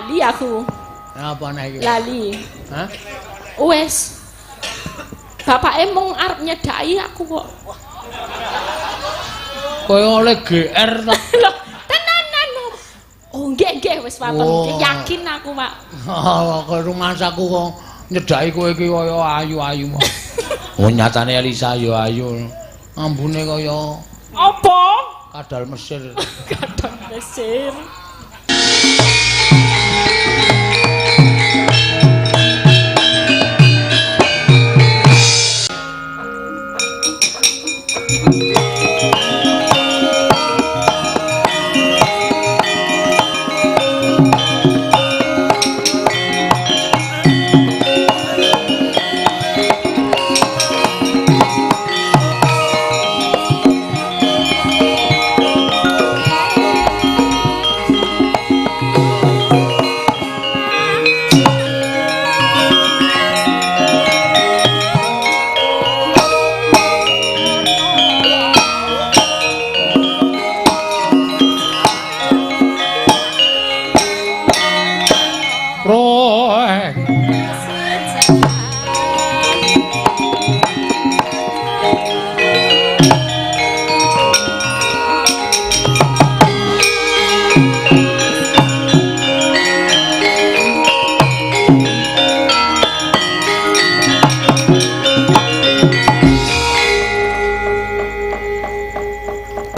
lali aku. Apa nek iki? Lali. Hah? Wes. Bapake mung arep nyedaki aku kok. Kowe oleh GR to. Lho, tenanan. Oh, nggih wis waton. Yakin aku, Pak. Oh, kowe rumahsaku kok nyedaki kowe iki kaya ayu-ayu. Oh, nyatane Elisa yo ayu. Ambune kaya apa? kadal Mesir. Kadal Mesir.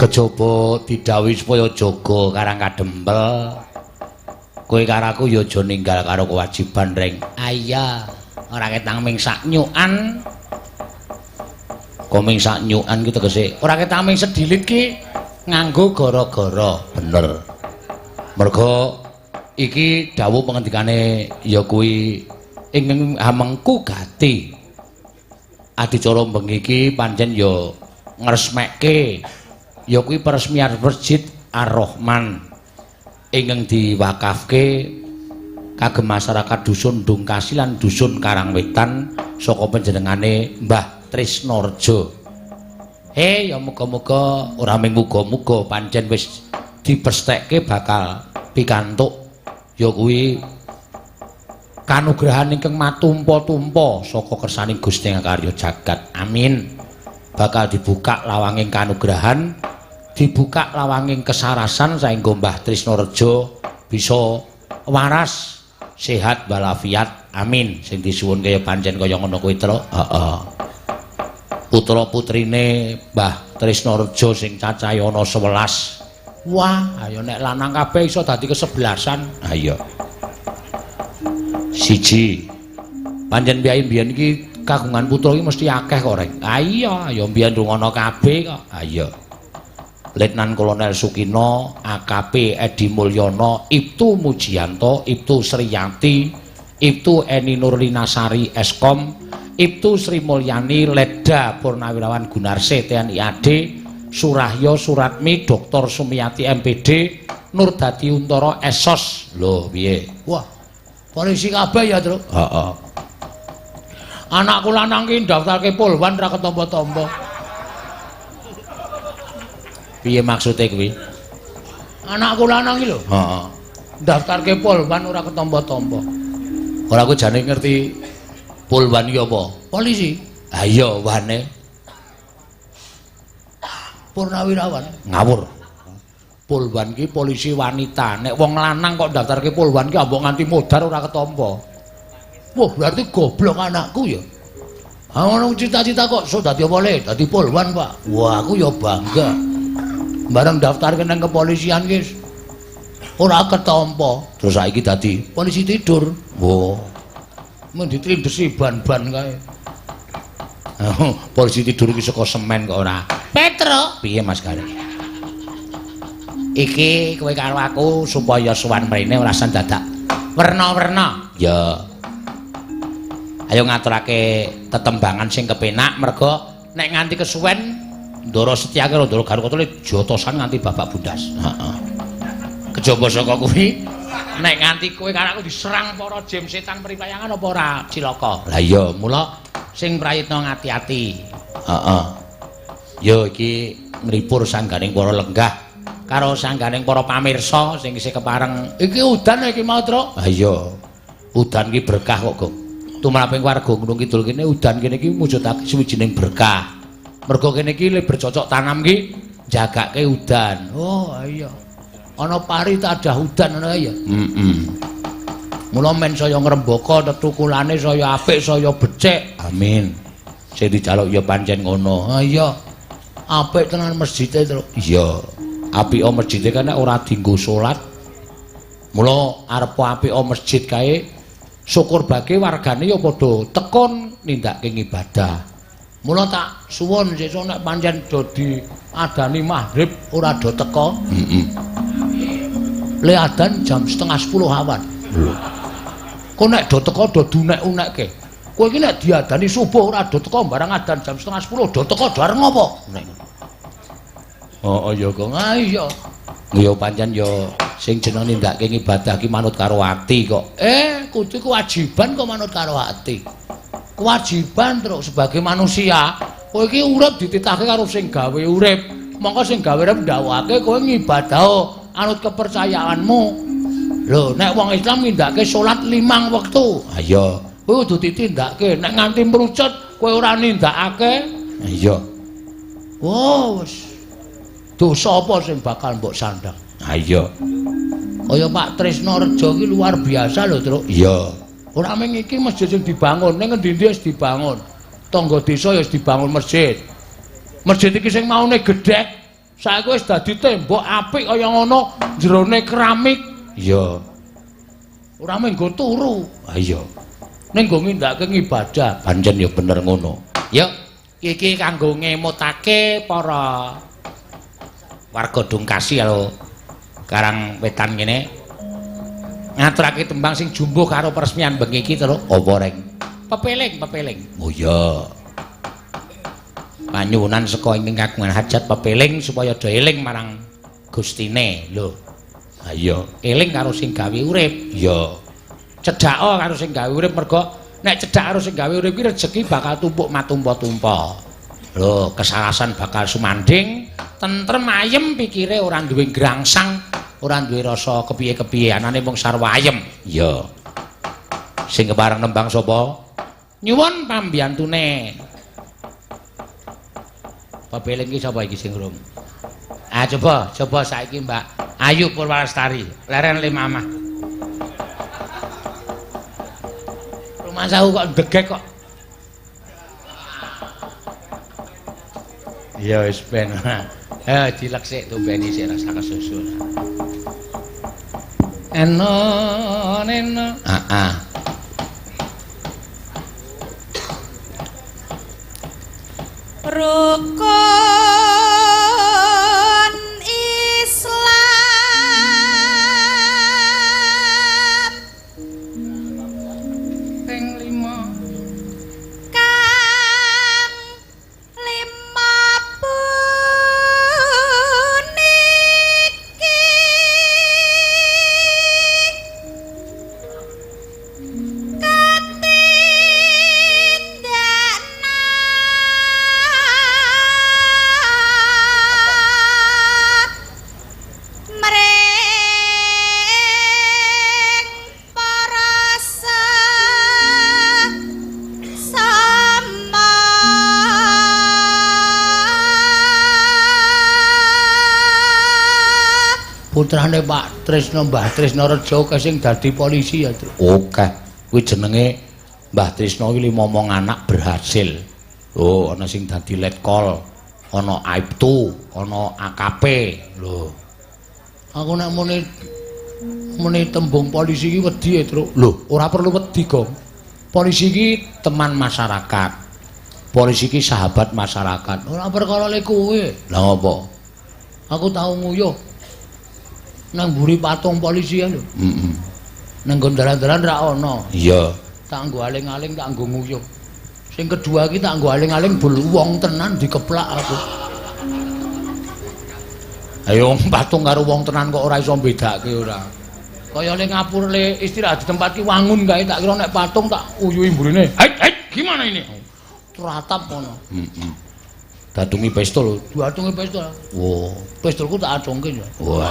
Kejaba didhawuhi supaya jaga karang kadempel. Kowe karo aku ya aja ninggal karo kewajiban reng. Iya, ora ketang ming sak nyukan. Koming sak nyukan ki tegese ora ketang ming sedilit ki nganggo gara-gara, bener. Merga iki dawuh pengendikane ya kuwi ing hamengku gati. Adicara bengi iki pancen ya ngresmekke ya kuwi peresmian Masjid Ar-Rahman ingkang diwakafke kagem masyarakat dusun Dungkasi lan dusun Karangwetan saka panjenengane Mbah Trisnarja. Ya muga-muga ora mung muga-muga pancen wis dipesthekke bakal pikantuk ya kuwi kanugrahan ingkang matumpa-tumpa saka kersaning Gusti Ngakarya Jagat. Amin. Bakal dibuka lawanging kanugrahan, dibuka lawanging kesarasan saengga Mbah Trisnarja bisa waras, sehat walafiat. Amin. Sing disuwun kaya pancen kaya ngono kuwi, Tru. Heeh. Putra putrine Mbah Trisnarja sing cacahe ana 11. Wah, ayo nek lanang kabeh iso dadi kesebelasan. Ayo. Siji. Pancen biyen iki kagungan putra iki mesti akeh kok, Reng. Iya, ya mbiyen rungono kabeh kok. Ayo. Letnan Kolonel Sukino, AKP Edi Mulyono, Ibtu Mujianto, Ibtu Sriyati, Ibtu Eni Nurlinasari Eskom, Ibtu Sri Mulyani Ledda Purnawirawan Gunarse TNI AD, Surahyo Suratmi Dr. Sumiyati MPD, Nurdadi Untara Esos. Lho piye? Wah, polisi kabeh ya, Tru? Heeh. Anakku lanang ki daftarke polwan ra ketompo-tompo. Piye maksude kuwi? Anakku lanang ki lho. Heeh. Daftarke polwan ora ketompo-tompo. Ora aku jane ngerti polwan ki apa? Polisi. Ha iya wane. Purnawirawan. Ngawur. Polwan ki polisi wanita. Nek wong lanang kok daftarke polwan ki ambok nganti modar ora ketompo. Wah, berarti goblok anakku ya. Ngono cita-cita kok so dadi apa le? Dadi polwan, Pak. Wah, aku ya bangga. Bareng daftar nang kepolisian ki ora ketompo. Terus saiki dadi polisi tidur. Wah. Men ditrindesi ban-ban kae. Polisi tidur iki saka semen kok ora. Petro, piye Mas Gari? Iki kowe karo aku supaya suwan mrene ora dadak werna-werna. Ya. Ayo ngaturake tetembangan sing kepenak merga nek nganti kesuwen Ndara Setyaki karo Ndara Garukutule jotosan nganti babak bundas. Heeh. Kejaba saka kuwi nek nganti kowe karo aku diserang para jim setan pripayangan apa ora cilaka. Lah iya, mula sing prayitna ngati-ati. Heeh. Ya iki ngripur sangganing para lenggah karo sangganing para pamirsa sing isih kepareng. Iki udan iki mau, Tru. Ha iya. Udan iki berkah kok, Gong. Tumraping warga Gunung Kidul kene udan kene iki mujudake suwijining berkah. Mergo kene iki le bercocok tanam iki jagake udan. Oh, iya. Ana pari tadah udan ngono ya. Mula men saya ngrembaka tetukulane saya apik saya becik. Amin. Sing dijaluk ya pancen ngono. Ha iya. Apik tenan masjide, Tru. Iya. Apika masjide kan ora dienggo salat. Mula arep apika masjid kae syukur bagi wargane ya padha tekun nindakake ibadah. Mula tak suwun sesuk nek pancen do diadani maghrib ora do teka. Le adan jam 9:30 awan. Lho. Kok nek do teka do dunek-unekke. Kowe iki nek diadani subuh ora do teka barang adan jam 9:30 do teka bareng apa? Oh iya kok. Ah iya. Ya pancen ya sing jeneng nindakake ibadah ki manut karo ati kok. Kudu kewajiban kok manut karo ati. Kewajiban terus sebagai manusia. Kowe iki urip dititahke karo sing gawe urip. Mongko sing gawe urip ndawake kowe ngibadah anut kepercayaanmu. Lho, nek wong Islam nindakake salat 5 wektu. Ha iya. Kowe kudu ditindakake. Nek nganti mrucut kowe ora nindakake. Ha iya. Oh, wis. Dosa apa sing bakal mbok sandang? Ha iya. Kaya Pak Trisno Rejo iki luar biasa lho, Truk. Iya. Ora mung iki masjid sing dibangun, ning endi-endi wis dibangun. Tangga desa ya wis dibangun masjid. Masjid iki sing maune gedhek, saiki wis dadi tembok apik kaya ngono, jerone keramik. Iya. Ora mung nggo turu. Ha iya. Ning nggo nindakake ibadah, pancen ya bener ngono. Yuk, iki kanggo ngemutake para warga Dungkasi karo Karang Wetan kene ngaturake tembang sing jumbuh karo peresmian bengi iki terus apa reng pepeling. Oh iya. Panyuwunan saka ing kagungan hajat pepeling supaya do eling marang Gustine. Lho. Ha iya, eling karo sing gawe urip. Iya. Cedhaka karo sing gawe urip mergo nek cedhak karo sing gawe urip iki rejeki bakal tumpuk matumpa-tumpa. Lho, kesalasan bakal sumanding, tentrem ayem pikire ora duwe grangsang, ora duwe rasa kepiye-kepiye, anane mung sarwa ayem. Iya. Sing kepareng nembang sapa? Nyuwun pambiyantune. Pepeling iki sapa iki sing urung? Ah coba saiki Mbak Ayu Purwalestari, leren Le Mamah. Rumah saku kok degek kok. Ya wis ben. Dilek sik tumbeni sik rasa kesusul. Eno. Heeh. Rukun Islam ping 5 kang 5 puniki putrane Pak Trisno Mbah Trisno Rejo sing dadi polisi ya, Tru. Oke. Kuwi jenenge Mbah Trisno iki 5 anak berhasil. Oh, ana sing dadi letkol, ana Aibtu, ana AKP. Lho. Aku nek muni tembung polisi iki wedi ya, Tru. Lho, ora perlu wedi, Gong. Polisi iki teman masyarakat. Polisi iki sahabat masyarakat. Ora perkara le kowe. Lah ngopo? Aku tau nguyuh nang mburi patung polisi ya lho. Heeh. Nang nggon dalan-dalan ra ono. Iya. Tak nggo aling-aling tak nggo nguyuh. Sing kedua iki tak nggo aling-aling bul wong tenan dikeplak aku. Ayo patung karo wong tenan kok ora iso mbedake ora. Kaya ning ngapur le istirahat di tempat ki wangun kae tak kira nek patung tak uyuhi mburine. Gimana ini? Teratap ngono. Heeh. Dadungi pistol. Diadungi pistol. Wo, pistolku tak adungke. Wah.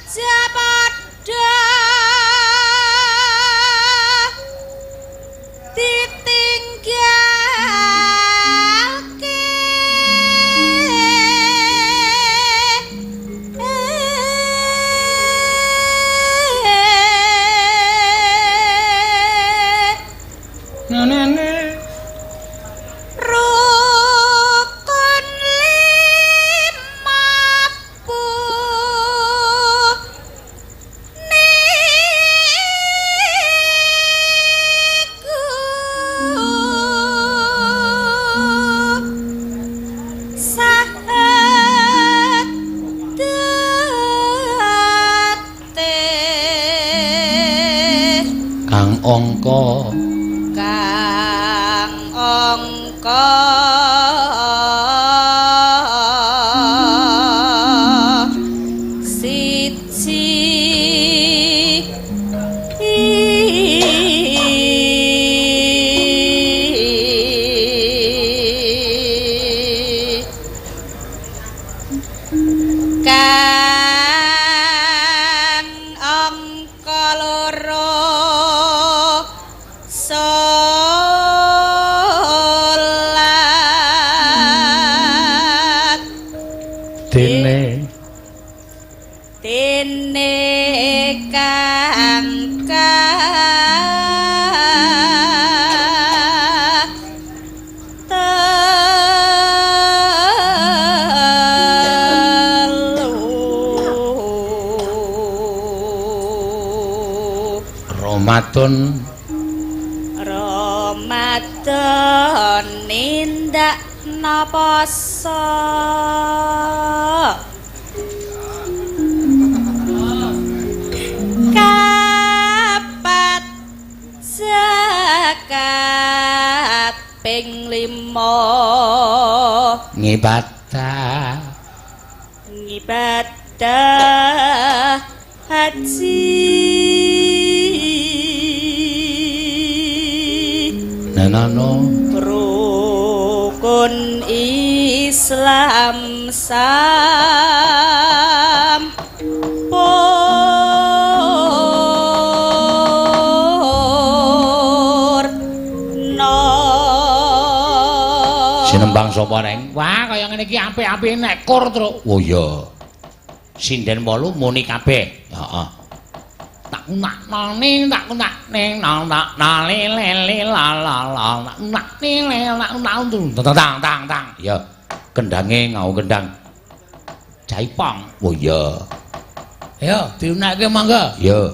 Aja padha ditinggalke Nene. rukun limapu niku sahadat Kang angka kang angka siji kang angka loro salat dene dene kang telu Ramadan Ramadan nindak napasa kapat zakat ping 5 ngibadah ngibadah haji nenano rukun Islam sinembang sapa neng wah kaya ngene iki apik-apik nek kur terus oh iya sinden 8 muni kabeh heeh tak nak ning nak lele la nak lele tang tang ya kendange ngau kendang jaipong oh iya ayo diunakke mangga ya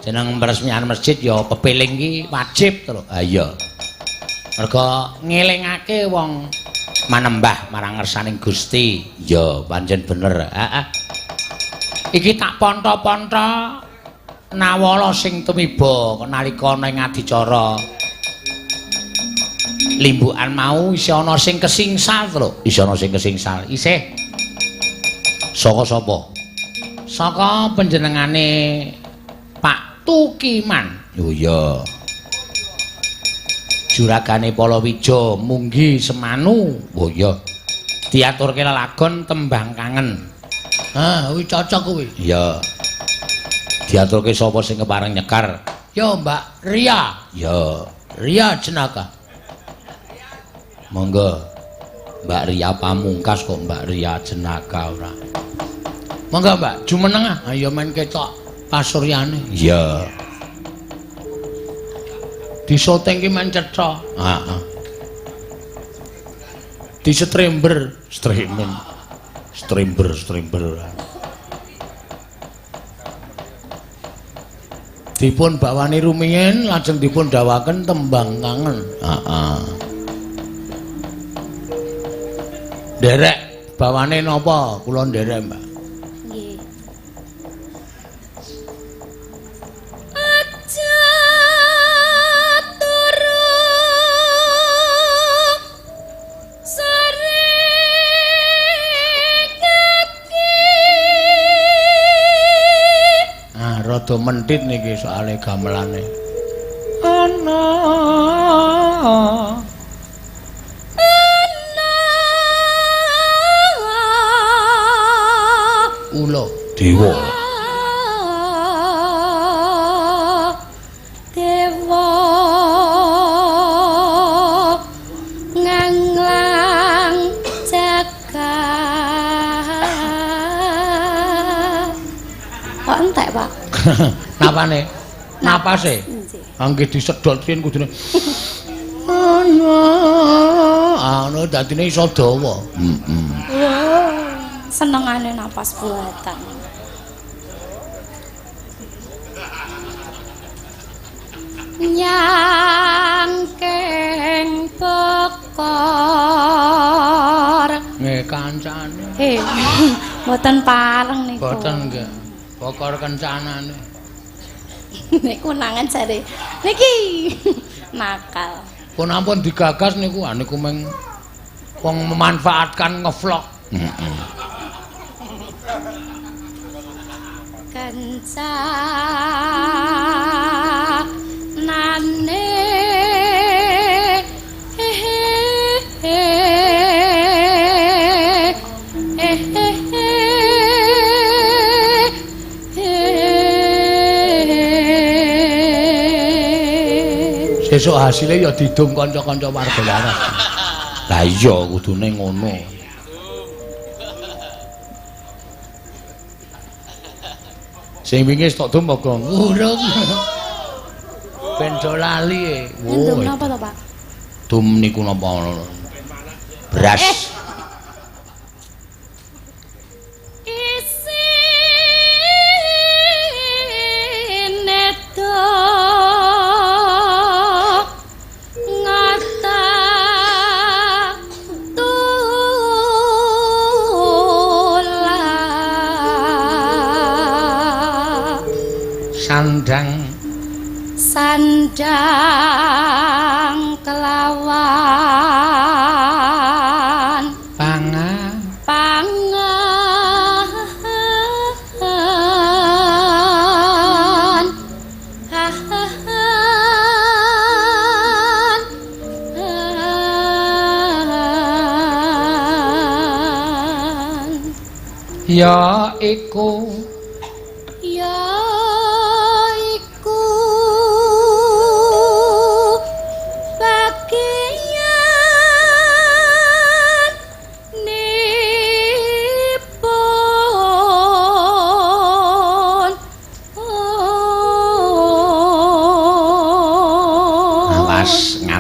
jeneng peresmian masjid ya pepiling ki wajib to lho. Ha iya. Mergo ngelingake wong manembah marang ngersaning Gusti. Ya pancen bener. Heeh. Iki tak ponto-ponto nawala sing tumiba nalika ana ing adicara. Limbukan mau isih ana sing kesingsal to lho. Isih ana sing kesingsal. Isih. Saka sapa? Saka panjenengane Pak Tukiman. Oh iya. Juragane Palawija Munggi Semanu. Oh iya. Diaturke lelagon tembang kangen. Ah, kuwi cocok kuwi. Iya. Diaturke sapa sing kepareng nyekar? Ya Mbak Ria. Ya, Ria Jenaka. Monggo. Mbak Ria Pamungkas kok Mbak Ria Jenaka ora. Monggo Mbak, jumeneng ah. Ayo main ketok pasuryane. Iya. Disoteng ki men cetha. Heeh. Disetrember, stremen. Strember. Dipun bawani rumiyin lajeng dipun dawaken tembang kangen. Heeh. Derek bawane napa? Kula nderek, Mbak. Nggih. Rada mentit niki soalé gamelane. Ana ula dewa. Dewa nganglang jagat. Kok entek, Pak? Napane? Napase? Angge disedot yen kudune. Ana dadine iso dawa. Senengane napas buatan. Nyangkeng bokor. Nggih kancane. Mboten pareng niku. Boten nggih. Bokor kencanane. Niku nangan jare. Niki nakal. Pun ampun digagas niku niku meng wong memanfaatkan ngevlog. Kancanane Sesuk hasilnya ya didum kanca-kanca warga laras. Lah iya kudune ngono. Sing wingi tok dum kok ngurung. Ben do lali e. Ndung napa to, Pak? Dum niku napa? Beras. Sandang kelawan pangan ya iku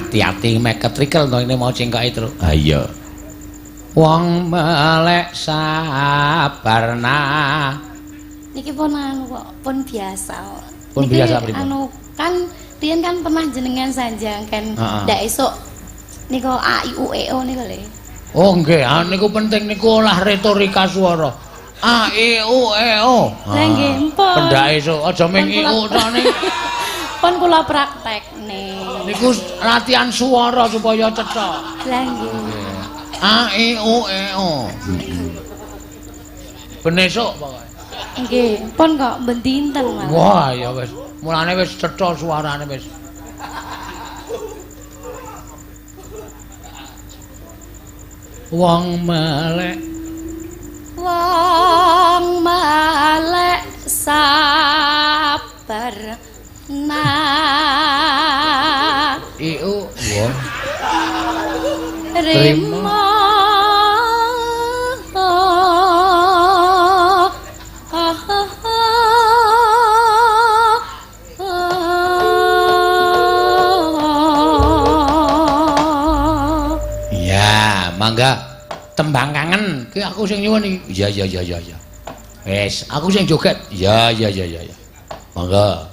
hati-hati mek ketrikel to ini mau cengkoke terus. Ha iya. Wong melek sabarna. Niki pun anu kok pun biasa. Pun Niki, biasa pripun? anu kan riyen kan pernah jenengan sanjang kan ndak esuk niku a i u e o niku lho. Oh nggih, niku penting niku olah retorika swara. A I U E O. Lah nggih, pun. Pendak esuk aja ming iku tane. Pun kula praktekne. Niku latihan swara supaya cecok. Lah nggih. A I U E O. Ben esuk pokoke. Nggih, pun kok ben dinten malah. Wah, ya wis. Mulane wis cetha suarane wis. Wong melek sabar iu wong rimo ya mangga tembang kangen ki aku sing nyuwun iki. Iya. Wes, aku sing joget. Iya. Mangga.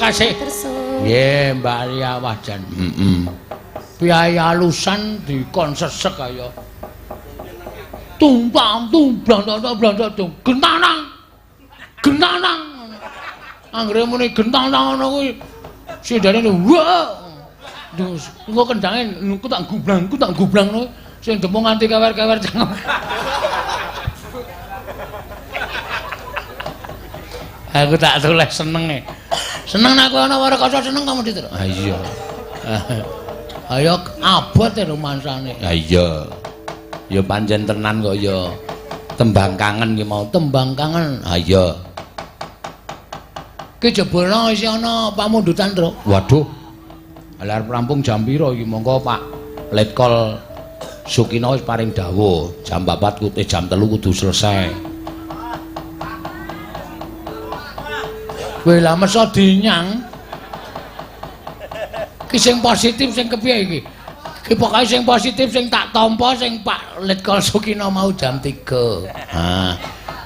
Kasih. Nggih, Mbak Ria Wajan. Piyayi alusan dikon sesek kaya. Tumpang blandak gentanang. Anggere muni gentanang ngono kuwi sindane wah. Engko kendange ku tak gublang ngono sing demung nganti kewer-kewer cengeng. Aku tak tulis senenge. Seneng nek ana Warakasa seneng kamu diterus. Ah iya. Ayo abot e romansane. Ha iya. Ya pancen tenan kok ya. Tembang kangen ki mau tembang kangen. Ha iya. Ki jebulno isih ana pamundutan, Tru. Waduh. Alar rampung jam pira iki monggo Pak Letkol Sukina wis paring dawuh jam 4 jam 3 kudu selesai. Kowe lah mesa dinyang. Ki sing positif sing kepiye iki? Ki pokoke sing positif sing tak tampa sing Pak Letkol Sukina mau jam 3. Ha.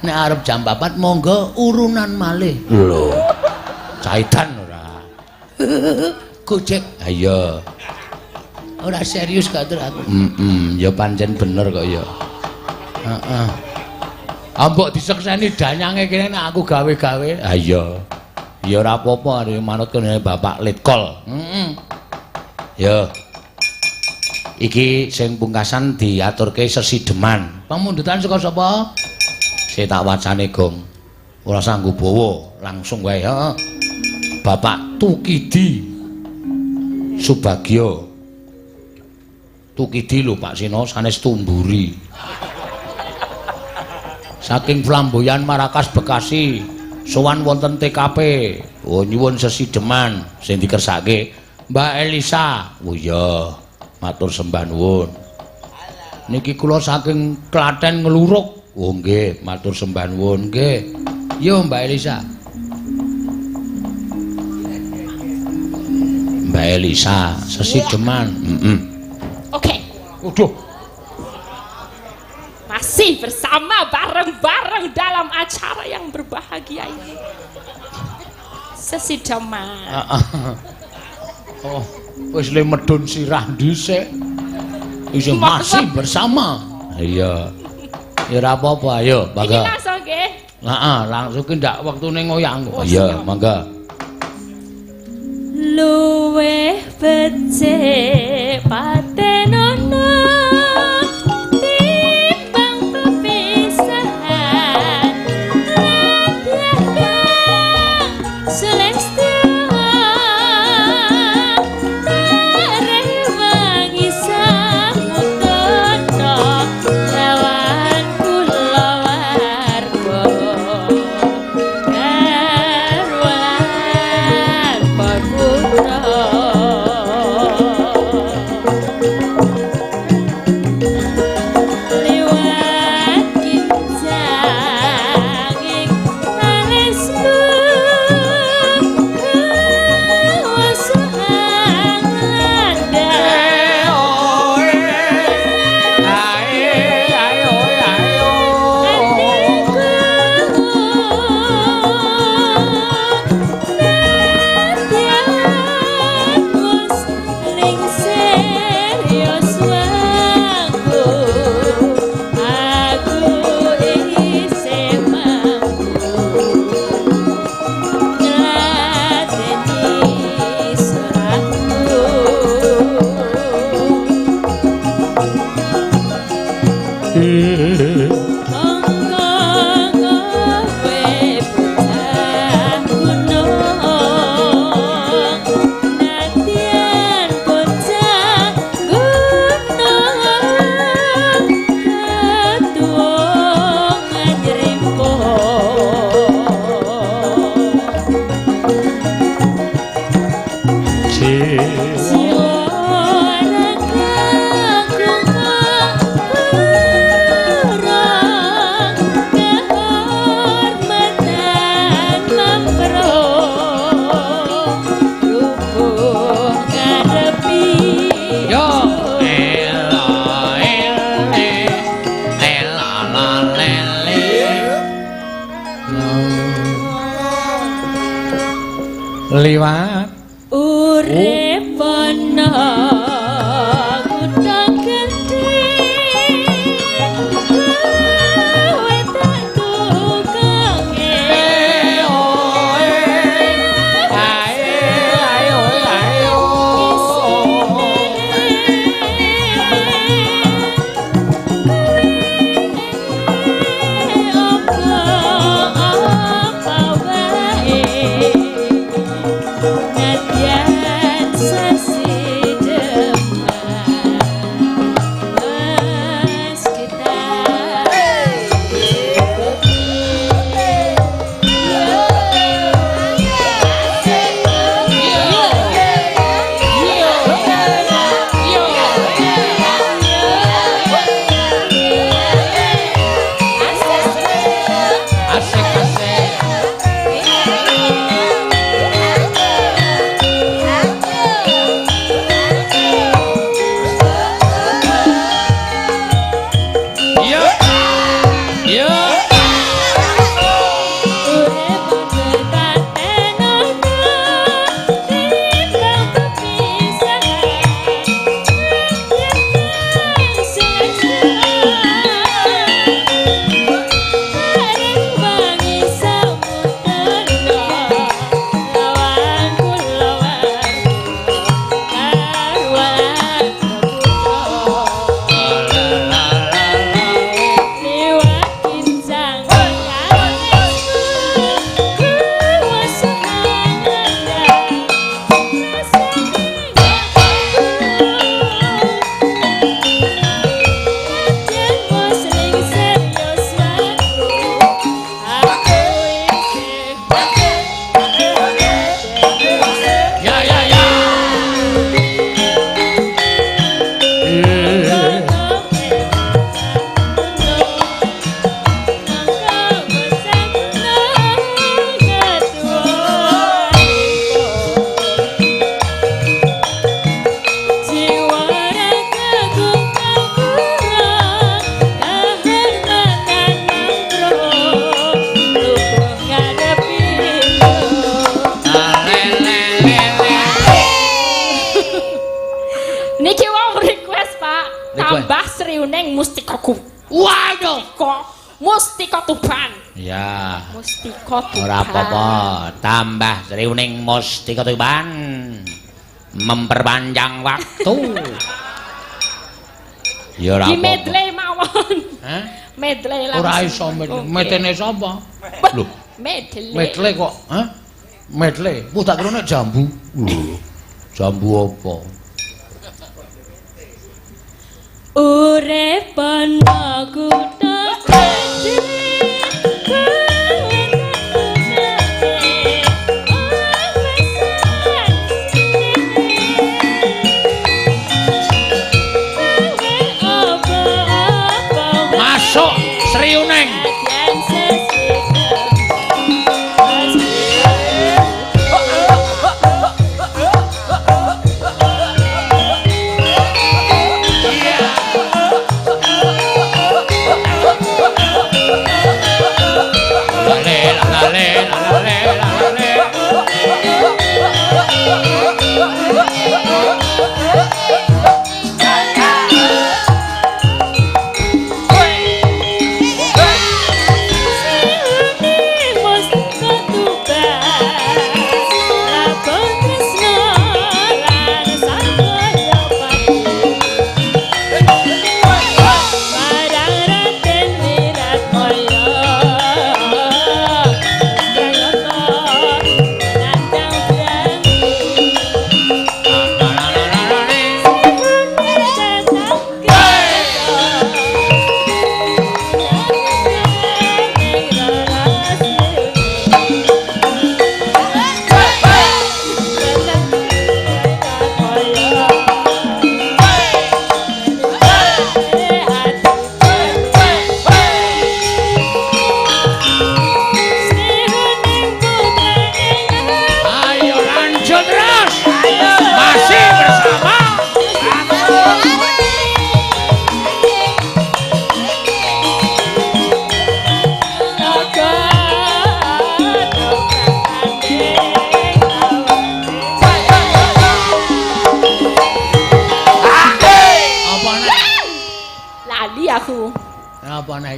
nek arep jam 4 monggo urunan malih. Lho. Caitan ora. Gojek. Ha iya. Ora serius gak tur aku. Ya pancen bener kok ya. Heeh. Ambok disekseni danyange kene nek aku gawe-gawe. Ha iya. Ya ora apa-apa arep manut kene Bapak Letkol. Ya. Iki sing pungkasan diaturke sesideman. Pamundutan saka sapa? Saya tak wacane Gong. Ora sanggup bawa, langsung wae heeh. Bapak Tukidi Subagio. Tukidi lho Pak Sino sanes Tumburi. Saking Flamboyan Marakas Bekasi sowan wonten TKP. Oh nyuwun sesideman sing dikersake Mbak Elisa. Oh iya, matur sembah nuwun. Niki kula saking Klaten Ngluruk. Oh nggih, matur sembah nuwun nggih. Yo Mbak Elisa. Mbak Elisa sesideman. Oke. Waduh. Masih bersama bareng-bareng dalam acara yang berbahagia ini. Sesideman. Oh, wis le medun sirah dhisik. Isih masih bersama. Iya. Ya ora apa-apa, ayo, mangga. Iki langsung nggih. Heeh, langsung ki ndak wektune ngoyang. Iya, mangga. Luweh becik patenono timbang pepisahan radang selestia rewangi samutono lawan kula warga karwan pakutra liwat kinjang ing maresku kawasan liwat urip ana kutha gedhe kowe tak tukange Nadyan sasi Ya. Mustika Tuban. Ora apa-apa, tambah sriuning Mustika Tuban. Memperpanjang waktu. Ya ora apa-apa. Medley mawon. Hah? Medley langsung. Ora iso metene sapa? Lho, medley. medley kok, hah? Medley. Ku tak kira nek jambu. Lho. Jambu apa? Urip ana kutha gedhe masuk sriuning.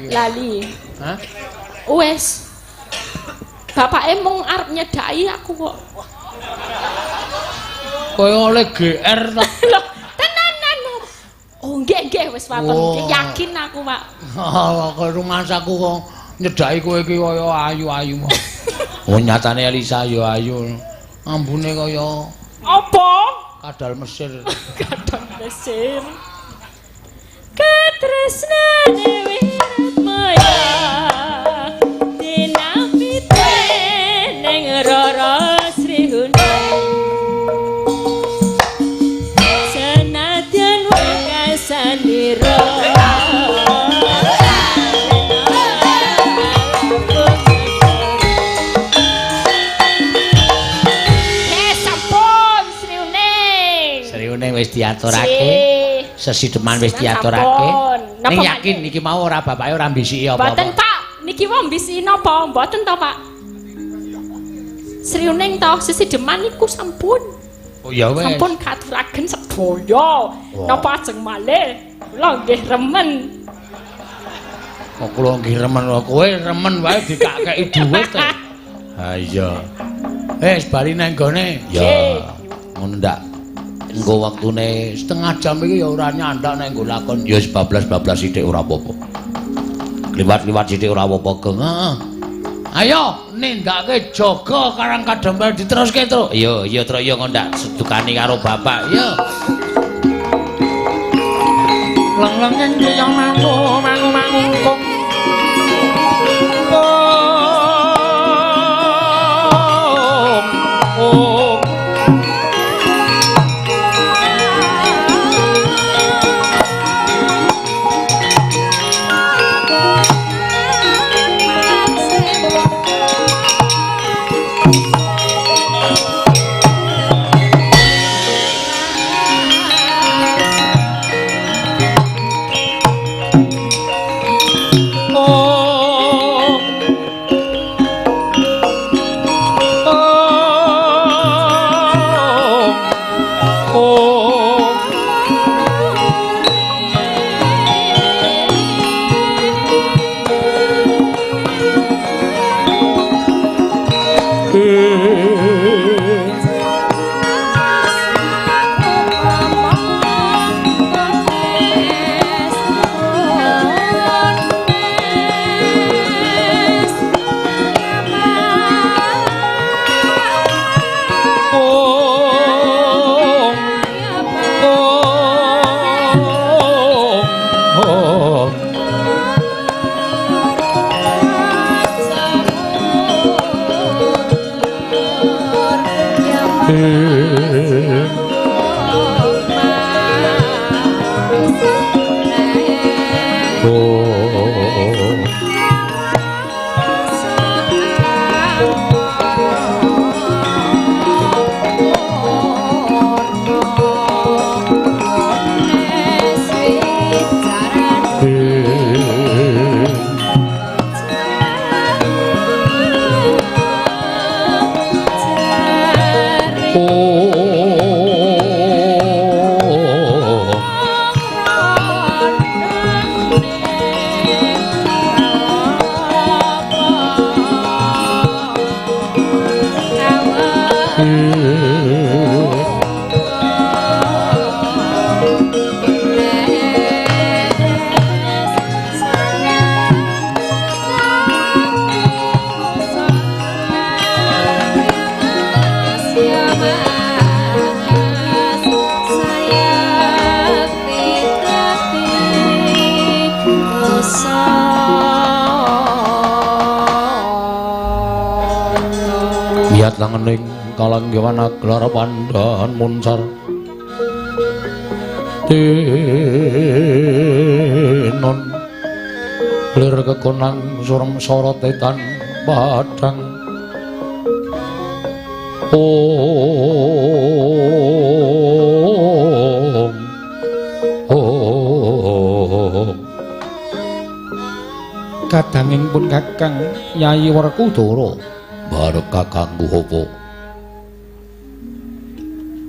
Lali. Hah? Wes. Bapake mung arep nyedaki aku kok. Kaya oleh GR ta. Lho, tenanan. Oh, nggih wis waton. Yakin aku, Pak. Kok rumahsaku kok nyedaki kowe iki kaya ayu-ayu. Oh, nyatane Elisa ya ayu. Ambune kaya apa? Kadal Mesir. Kadal Mesir. Katresnane wirat maya dinamite ning Rara Srihuna senadyan wekasanira sampun Sriuning wis diaturake. Sesideman wis diaturake. Ning yakin iki mau ora bapake ora mbisiki apa-apa. Mboten, Pak. Niki wong mbisiki napa? Mboten to, Pak. Sriuning to sesideman niku sampun. Oh ya wis. Sampun katuraken sedaya. Napa ajeng malih? Kula nggih remen. Kok kula nggih remen kowe remen wae dikakeki dhuwit. Ha iya. Wis bali nang gone. Ya. Ngono ndak. Engko waktune setengah jam iki ya ora nyandak nek nggo lakon ya bablas-bablas sithik ora apa-apa. Liwat-liwat sithik ora apa-apa, Geng. Ayo nindakake jaga Karang Kadempel diteruske, Truk. Iya, Truk, ya kok ndak sedukani karo bapak. Ya. Leng-lengen yang mangu-mangu kok. Wiat langening kalanggawan aglar pandhan muncar tinon lir kekonang surem sorotetan padang kadanging pun Kakang Yayi Werkudara barep kakangku apa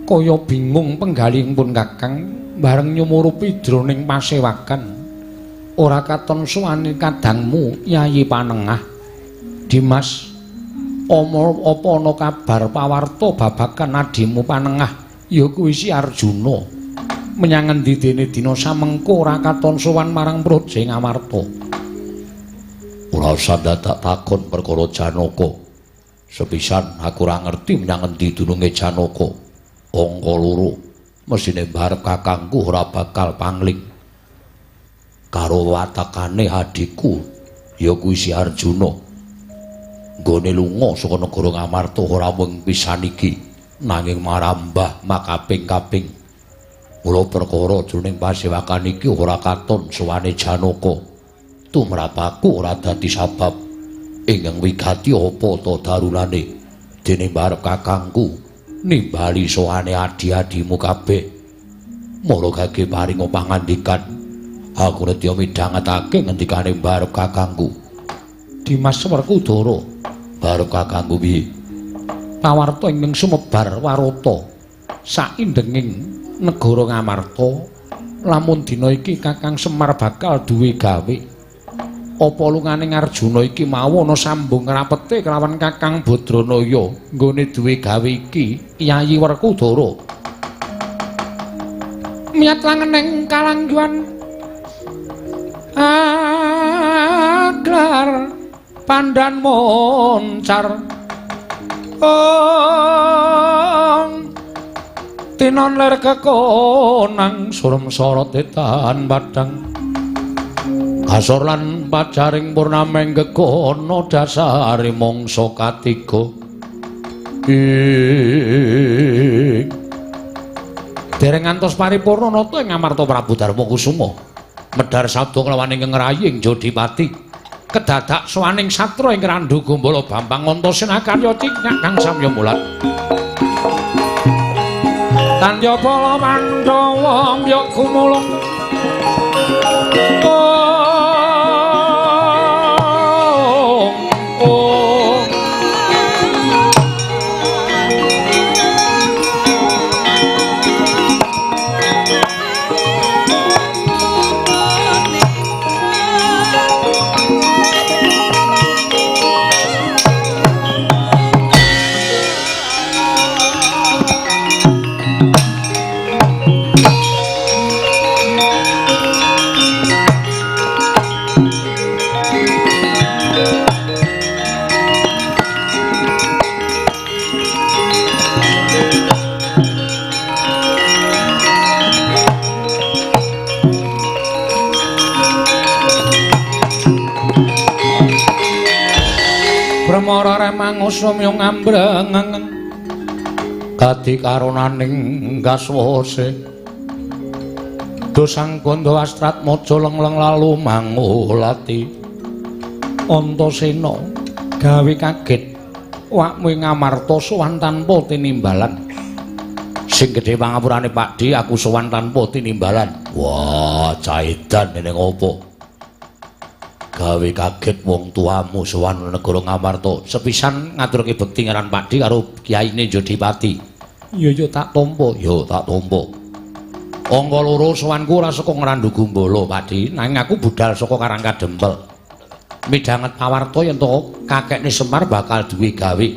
kaya bingung penggaling pun Kakang bareng nyumurupi jroning pasewakan ora katon suwane kadangmu Yayi Panengah Dimas apa ana kabar pawarta babagan adimu Panengah ya kuwi si Arjuna menyang endi dene dina samengko ora katon sowan marang Praja Ngamarta ora usah dadak takon perkara Janaka sepisan aku ora ngerti menyang endi dununge Janaka angka loro mesine barep kakangku ora bakal pangling karo watakane adikku ya kuwi si Arjuna nggone lunga saka negara Ngamarta ora mung pisan iki nanging marambah makaping-kaping mula perkara jroning pasewakan iki ora katon suwane Janaka tumrapaku ora dadi sabab ingkang wigati apa ta darulane dene barep kakangku nimbali sowane adi-adimu kabeh mula gage paring pangandikan aku nedya midhangetake ngendikane barep kakangku Dimas Werkudara barep kakangku piye pawarta ingkang sumebar warata saindenging negara Ngamarta lamun dina iki Kakang Semar bakal duwe gawe apa lunganing Arjuna iki mau ana sambung rapete kelawan Kakang Badranaya nggone duwe gawe iki Yayi Werkudara miat langeneng kalangguan aglar pandhan moncar tinon ler kekonang surem sorotetan padang kasor lan pacaring purnameng gegono dasare mangsa katiga dereng ngantos paripurna nata ing Amarta Prabu Darmakusuma medhar sabda kelawan ingkang ngraying Jodipati kedadak sowaning satra ing Randhu Gombala Bambang Antasena karya Cingak kang samya mulat Tanjapala Pandhawa mbya kumulung Mara remang usum yung ambrang Kadi karonaning kaswase dosang bondo astrat mojo lengleng lalu mangulati Antasena gawe kaget wakmu Ngamarta sowan tanpa tinimbalan sing gedhe pangapurane Pakdi aku sowan tanpa tinimbalan wah caedan ning opo gawe kaget wong tuamu sowan negara Ngamarta sepisan ngaturke bekti ngaran Pakdi karo Kyaine Jodipati ya tak tampa angka loro sowanku ora saka Ngrandu Gumbala Pakdi nanging aku budal saka Karangkadempel midhanget pawarta yen to kakekne Semar bakal duwe gawe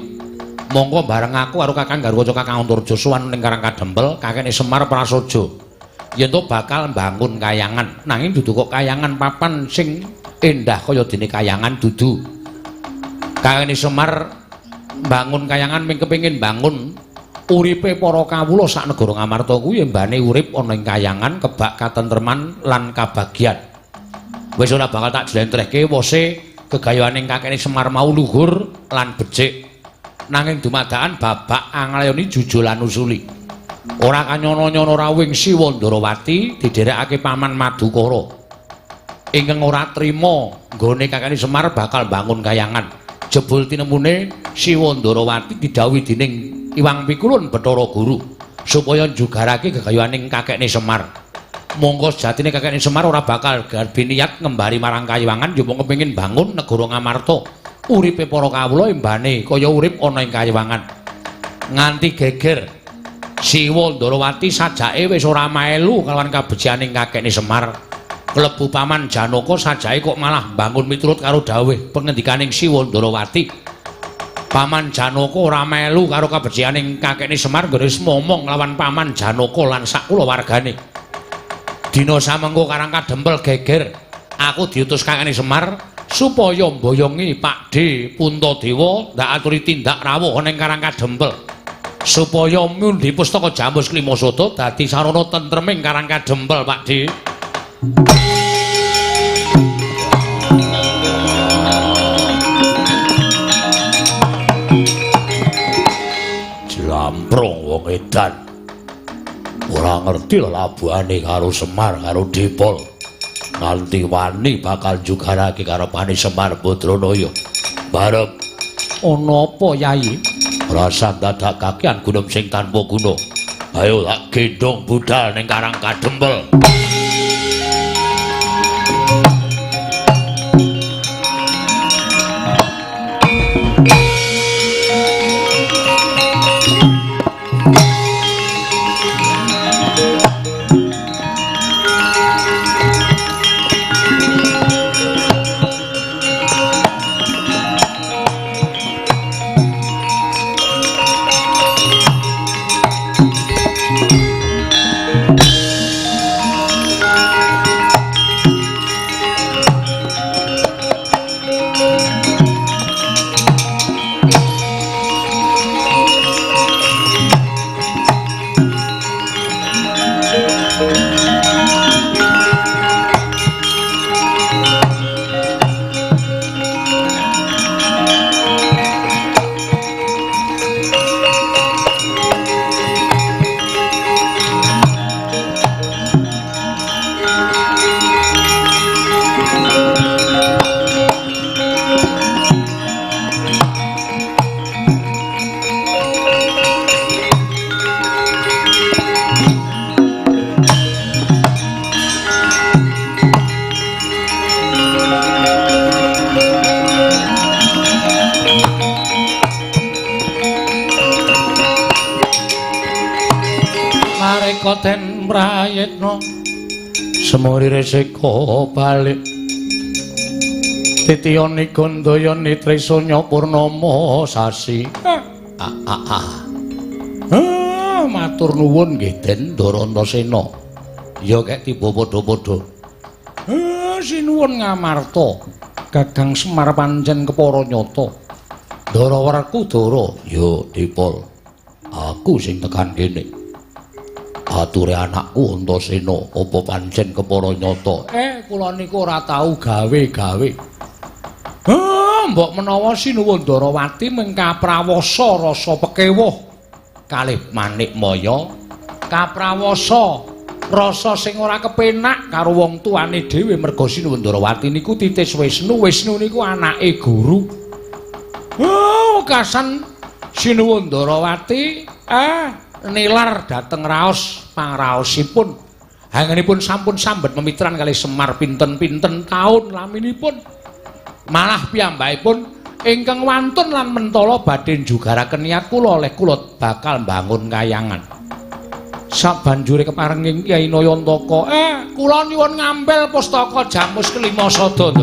monggo bareng aku karo Kakang Garwaca Kakang Antarja sowan ning Karangkadempel kakekne Semar prasaja yen to bakal mbangun kayangan nanging dudu kok kayangan papan sing endah kaya dene kayangan dudu kakekne Semar mbangun kayangan ming kepengin bangun uripe para kawula sak negara Ngamarta kuwi mbane urip ana ing kayangan kebak katentreman lan kabagyan. Wis ora bakal tak jlentrehke wose gegayaning kakekne Semar mau luhur lan becik. Nanging dumadakan babak anglayoni jujul lan usuli. Ora kanyono-nyono rawing Siwandarawati didherekake Paman Madukara. Ingkang ora trima nggone kakekne Semar bakal bangun kayangan. Jebul tinemune Siwandarawati didhawuhi dening Iwang Pikulun Bathara Guru supaya njugarake gegayaning kakekne Semar. Monggo sejatine kakekne Semar ora bakal biniat ngembari marang Kayiwangan yo mung kepengin bangun negara Ngamarta. Uripe para kawula embane kaya urip ana ing Kayiwangan. Nganti geger Siwandarawati sajake wis ora melu kalawan kabejaning kakekne Semar. Klebu Paman Janaka sajake kok malah bangun miturut karo dawuh pengendikaning Siwandarawati. Paman Janaka ora melu karo kabejaning kakekne Semar nggaris momong lawan Paman Janaka lan sak kulawargane. Dina samengko Karangkadempel geger, aku diutus kakekne Semar supaya mboyongi Pakde Puntadewa ndak aturi tindak rawuh ning Karangkadempel. Supaya mundi pustaka Jambus Klimasada dadi sarana tentreming Karangkadempel, Pakde. Lamprong wong edan ora ngerti labuhane karo Semar karo Dipol nganti wani bakal jugarake karepane Semar Badranaya barep ana apa Yai rasa dadak kakean gunung sing tanpa guna ayo tak gendong budal ning Karangkadempel. Den mrayetna semurire seka balik titiyane gandayane tresanya purnama sasi matur nuwun nggih Den Darantasena ya kek tiba padha-padha sinuwun Ngamarta Kakang Semar pancen kepara nyata Darawarku Dara ya Dipol aku sing tekan kene ature anakku Antasena apa pancen kepara nyata kula niku ora tau gawe-gawe mbok menawa Sinuwun Darawati mengka prawasa rasa pekewuh kalih manik maya kaprawasa rasa sing ora kepenak karo wong tuane dhewe merga Sinuwundarawati niku titis Wisnu. Wisnu niku anake guru. Oh, kasan Sinuwundarawati nilar dhateng raos pangraosipun. Angenipun sampun sambet memitran kalih Semar pinten-pinten taun laminipun. Malah piyambakipun ingkang wantun lan mentala badhe njugaraken niat kula oleh kula bakal mbangun kayangan. Sabanjure keparenging Kyai Nayantaka, kula nyuwun ngambil pustaka Jamus Kelima Sada.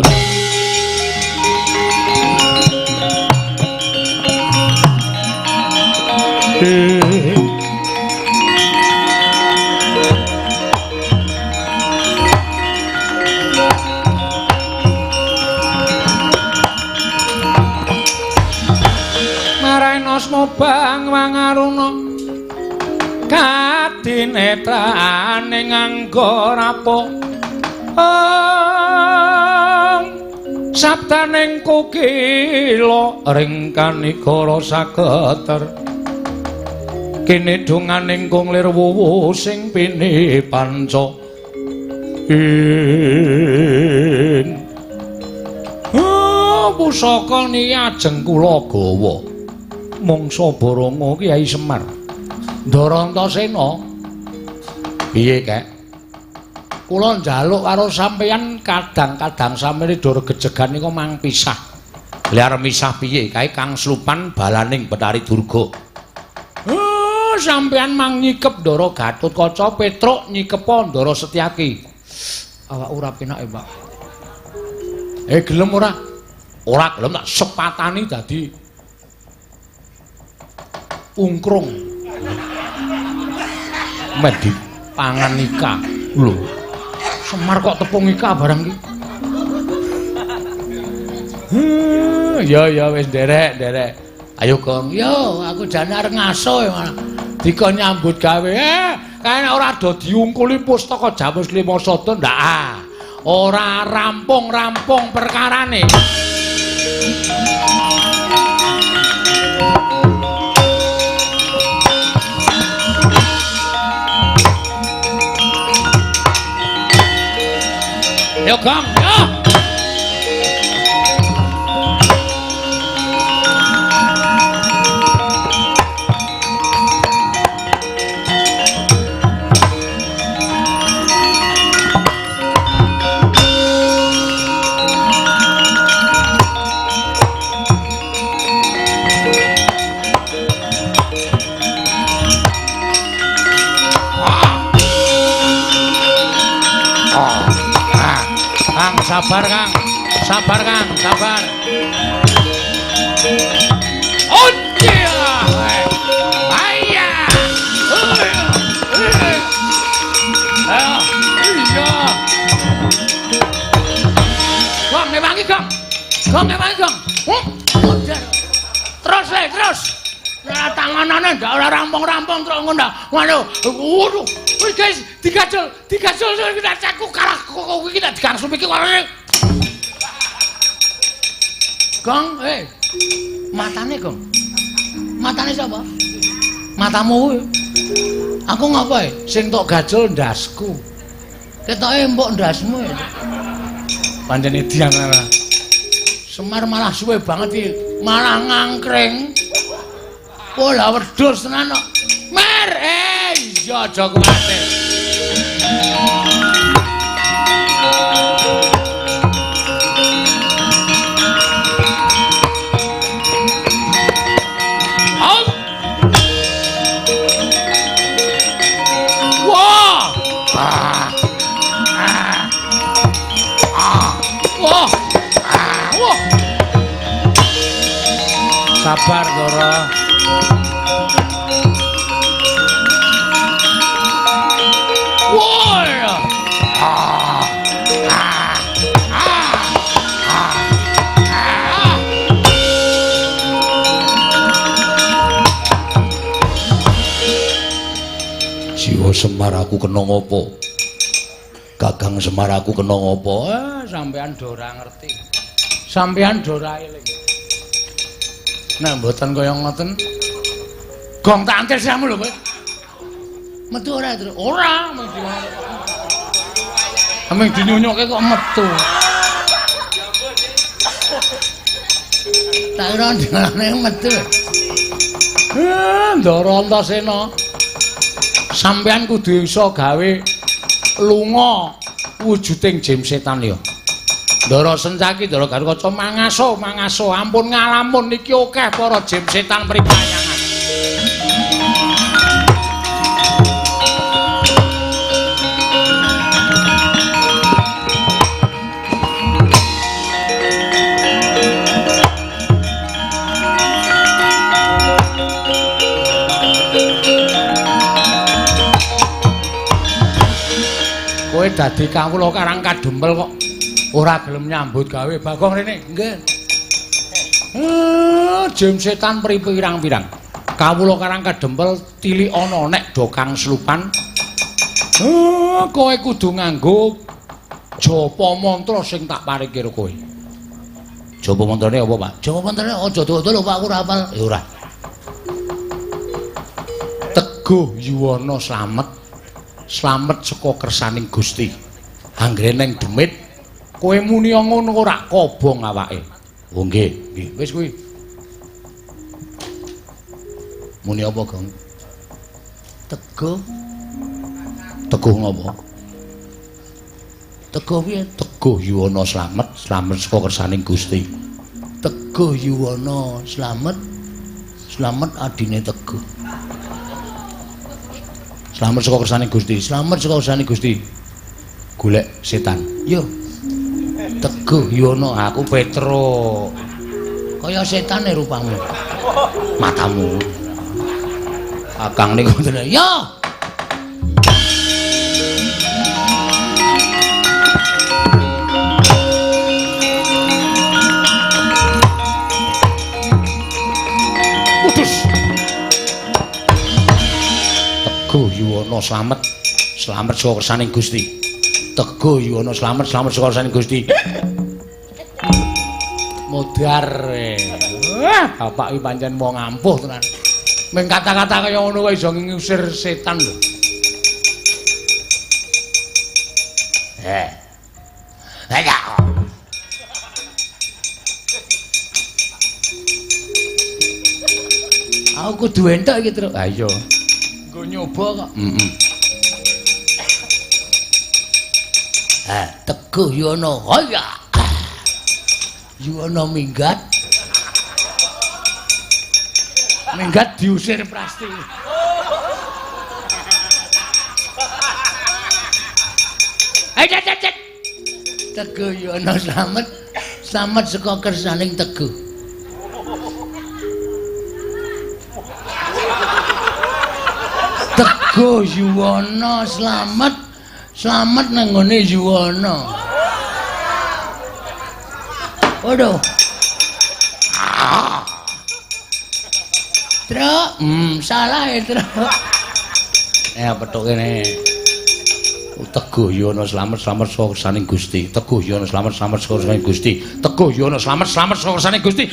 Marahin asma bang mangaruna kadinetrane nganggo rapo sabdaning kukila ring kanikara sageter kene donganing kunglir wuwu sing pini panca pusaka niki ajeng kula gawa mangsa Baranga Kyai Semar Ndarantasena. Piye, Kek? Kula njaluk karo sampeyan kadang-kadang sampeyan dor gejegan niku mang pisah. Lah arep misah piye? Kae Kang Slupan balaning Betari Durga. Sampeyan mang nyikep Ndara Gatotkaca, Petruk nyikepa Ndara Setyaki. Awak ora penake, Pak. Gelem ora? Ora gelem tak sepatani dadi ungkrung. Medi pangan ika lho. Semar kok tepung ika barang iki. Ya wis nderek. Ayo Gong. Yo aku jane arep ngaso malah. Dika nyambut gawe. Kae ora do diungkuli pustaka Jamus Kelima Sada ndak. Ora rampung-rampung perkarane. Yo Gong, yo. Sabar Kang, sabar. Oh iya, iya. Gong ngewangi Gong. Terus. Nah, tanganane ndak ora rampung-rampung terus ngono. Waduh. Wis guys, digajol kita caku kalah kok iki tak digangsum iki warane. Gong, matane Gong. Matane sapa? Matamu kuwi. Aku ngapa sing tok gajol ndasku. Ketoke mbok ndasmu. Pancene diang ora. Semar malah suwe banget iki, malah ngangkring. Pola wedhus tenan kok. Mer, iya aja kuwatir. Sabar, Doro. Jiwa Semar aku kena ngopo? Kakang Semar aku kena ngopo? Sampean dora ngerti. Sampean dora eling. Nah, mboten kaya ngoten. Gong tak antir siamu lho kowe. Metu ora terus. Ora, ameng dinyonyokke kok metu. Tak kira ndane metu. Ndara Antasena. Sampeyan kudu iso gawe lunga wujuding jim setan ya. Ndara Sencaki, Ndara Garukaca mangaso, ampun ngalamun niki akeh para jim setan pripayangan. Kowe dadi kawula Karang Kadempel kok ora gelem nyambut gawe Bagong rene. Nggih. Jim setan pirang-pirang. Kawula Karang Kadempel tilik ana nek do kang slupan. Kowe kudu nganggo japa mantra sing tak paringke karo kowe. Japa mantrane apa, Pak? Japa mantrane aja dodol Pak, aku ora hafal. Ya ora. Teguh yuwana slamet saka kersaning Gusti. Anggeneng demit kowe muni ngono ora kobong awake. Oh nggih, nggih. Wis kuwi. Muni apa, Gong? Teguh. Teguh ngopo? Teguh piye? Teguh yuwana slamet saka kersaning Gusti. Teguh yuwana slamet adine Teguh. Slamet saka kersaning Gusti, slamet saka kersaning Gusti. Golek setan. Yo. Teguh yono aku Petro. Kaya setane rupamu. Matamu. Akang niku ngoten. Yo. Putus. Teguh yuwana slamet saka kersaning Gusti. Teguh yuwana slamet saka kersaning Gusti. Modar. Bapak iki pancen wong ampuh tenan. Ming kata-kata kaya ngono kok iso ngusir setan lho. Ayo. Aku kudu entuk iki, Truk. Ha iya. Nggo nyoba kok. Teguh yuwana kaya. Yuwana minggat. Minggat diusir Prasti. Teguh yuwana slamet saka kersaning Teguh. Teguh yuwana slamet nang ngene yuwana. Waduh. Truk, salah ya, Truk. Petuk kene. Teguh yuwana slamet saka kersaning Gusti. Teguh yuwana slamet saka kersaning Gusti. Teguh yuwana slamet saka kersaning Gusti.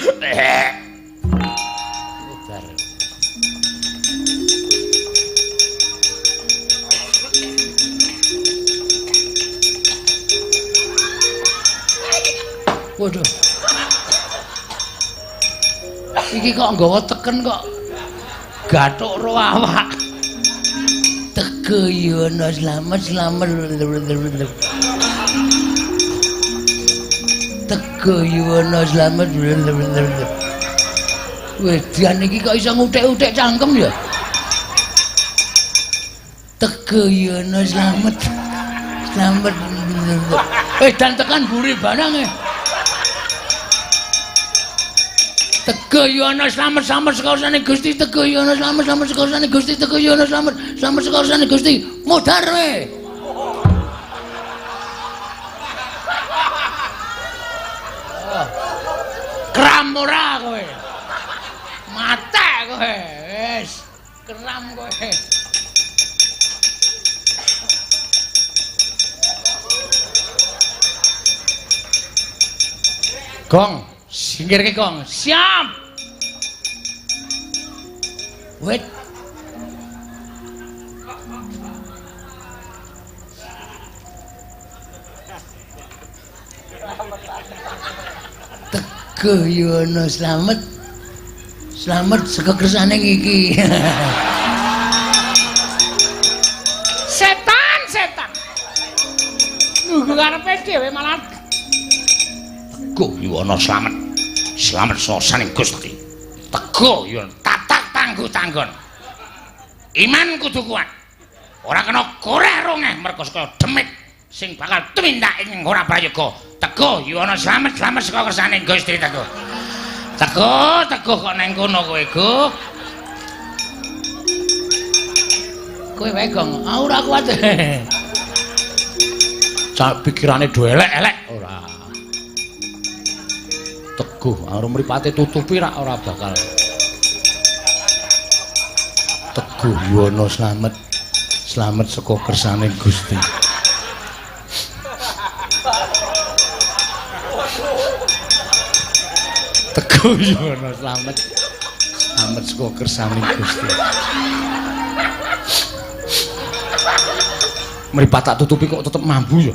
Waduh. Iki kok nggawa teken kok gathuk ro awak. Teguh yuwana slamet. Teguh yuwana slamet. Wedian iki kok iso nguthik-uthik cangkem ya. Teguh yuwana slamet. Dan tekan buri banang e. Teguh yuwana slamet saka kersaning Gusti. Teguh yuwana slamet saka kersaning Gusti. Teguh yuwana slamet saka kersaning Gusti. Modar we. Kram ora kowe. Mate kowe. Wis, kram kowe. Gong, singkirke Gong. Siap. Wit. Teguh Yono Slamet. Slamet saka kersane iki. Setan. Nunggu karepe dhewe malah. Teguh Yono Slamet. Slamet sasaning Gusti. Teguh Yono tatak tangguh-tanggon. Iman kudu kuat. Ora kena goreh rongeh merga saka demit sing bakal tumindak ing ora prayoga. Teguh Yono Slamet saka kersane Gusti Teguh. Teguh kok nang kono kowe, Guh. Kowe wae Gong, ora kuat. Cak pikirane do elek-elek ora. Teguh, arep mripate tutupi rak ora bakal. Teguh Yono Slamet saka kersane Gusti. Teguh Yono Slamet saka kersane Gusti. Mripat tak tutupi kok tetep mambu ya.